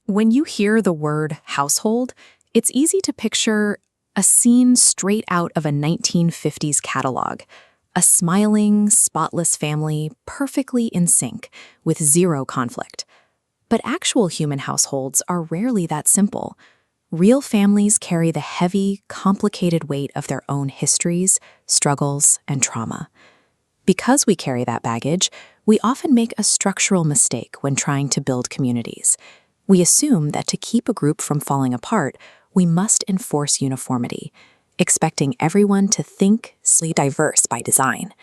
When you hear the word household, it's easy to picture a scene straight out of a 1950s catalog. A smiling, spotless family, perfectly in sync, with zero conflict. But actual human households are rarely that simple. Real families carry the heavy, complicated weight of their own histories, struggles, and trauma. Because we carry that baggage, we often make a structural mistake when trying to build communities. We assume that to keep a group from falling apart, we must enforce uniformity, expecting everyone to think diverse by design.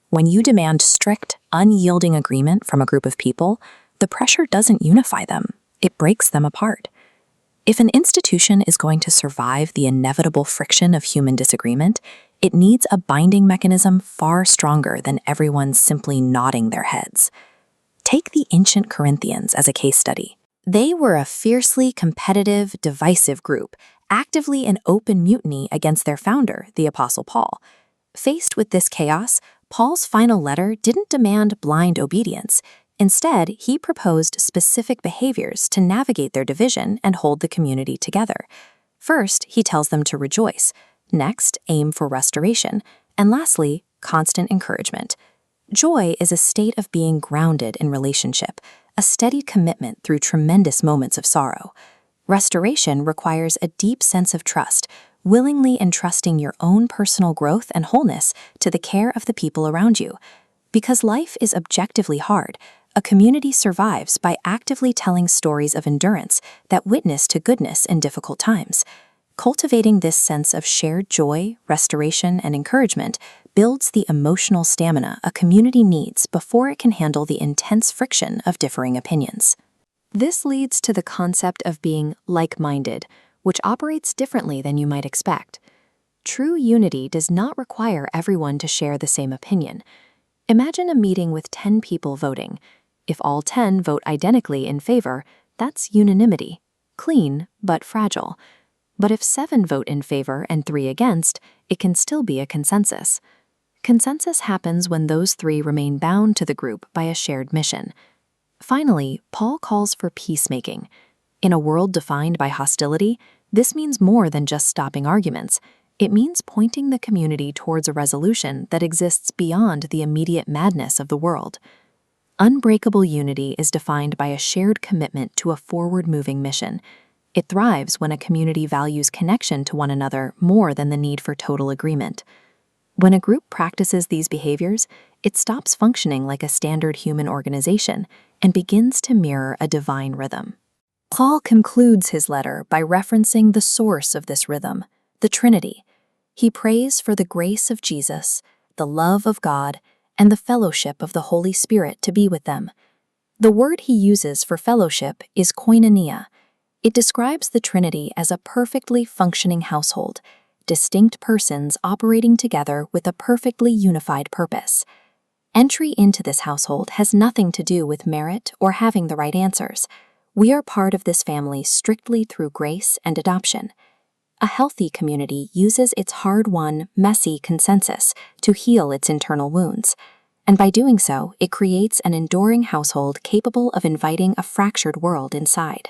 When you demand strict, unyielding agreement from a group of people, the pressure doesn't unify them, it breaks them apart. If an institution is going to survive the inevitable friction of human disagreement, it needs a binding mechanism far stronger than everyone simply nodding their heads. Take the ancient Corinthians as a case study. They were a fiercely competitive, divisive group, actively in open mutiny against their founder, the Apostle Paul. Faced with this chaos, Paul's final letter didn't demand blind obedience. Instead, he proposed specific behaviors to navigate their division and hold the community together. First, he tells them to rejoice. Next, aim for restoration. And lastly, constant encouragement. Joy is a state of being grounded in relationship, a steady commitment through tremendous moments of sorrow. Restoration requires a deep sense of trust, willingly entrusting your own personal growth and wholeness to the care of the people around you. Because life is objectively hard, a community survives by actively telling stories of endurance that witness to goodness in difficult times. Cultivating this sense of shared joy, restoration, and encouragement builds the emotional stamina a community needs before it can handle the intense friction of differing opinions. This leads to the concept of being like-minded, which operates differently than you might expect. True unity does not require everyone to share the same opinion. Imagine a meeting with 10 people voting. If all 10 vote identically in favor, that's unanimity, clean but fragile. But if 7 vote in favor and 3 against, it can still be a consensus. Consensus happens when those 3 remain bound to the group by a shared mission. Finally, Paul calls for peacemaking. In a world defined by hostility, this means more than just stopping arguments. It means pointing the community towards a resolution that exists beyond the immediate madness of the world. Unbreakable unity is defined by a shared commitment to a forward-moving mission. It thrives when a community values connection to one another more than the need for total agreement. When a group practices these behaviors, it stops functioning like a standard human organization and begins to mirror a divine rhythm. Paul concludes his letter by referencing the source of this rhythm, the Trinity. He prays for the grace of Jesus, the love of God, and the fellowship of the Holy Spirit to be with them. The word he uses for fellowship is koinonia. It describes the Trinity as a perfectly functioning household, distinct persons operating together with a perfectly unified purpose. Entry into this household has nothing to do with merit or having the right answers. We are part of this family strictly through grace and adoption. A healthy community uses its hard-won, messy consensus to heal its internal wounds. And by doing so, it creates an enduring household capable of inviting a fractured world inside.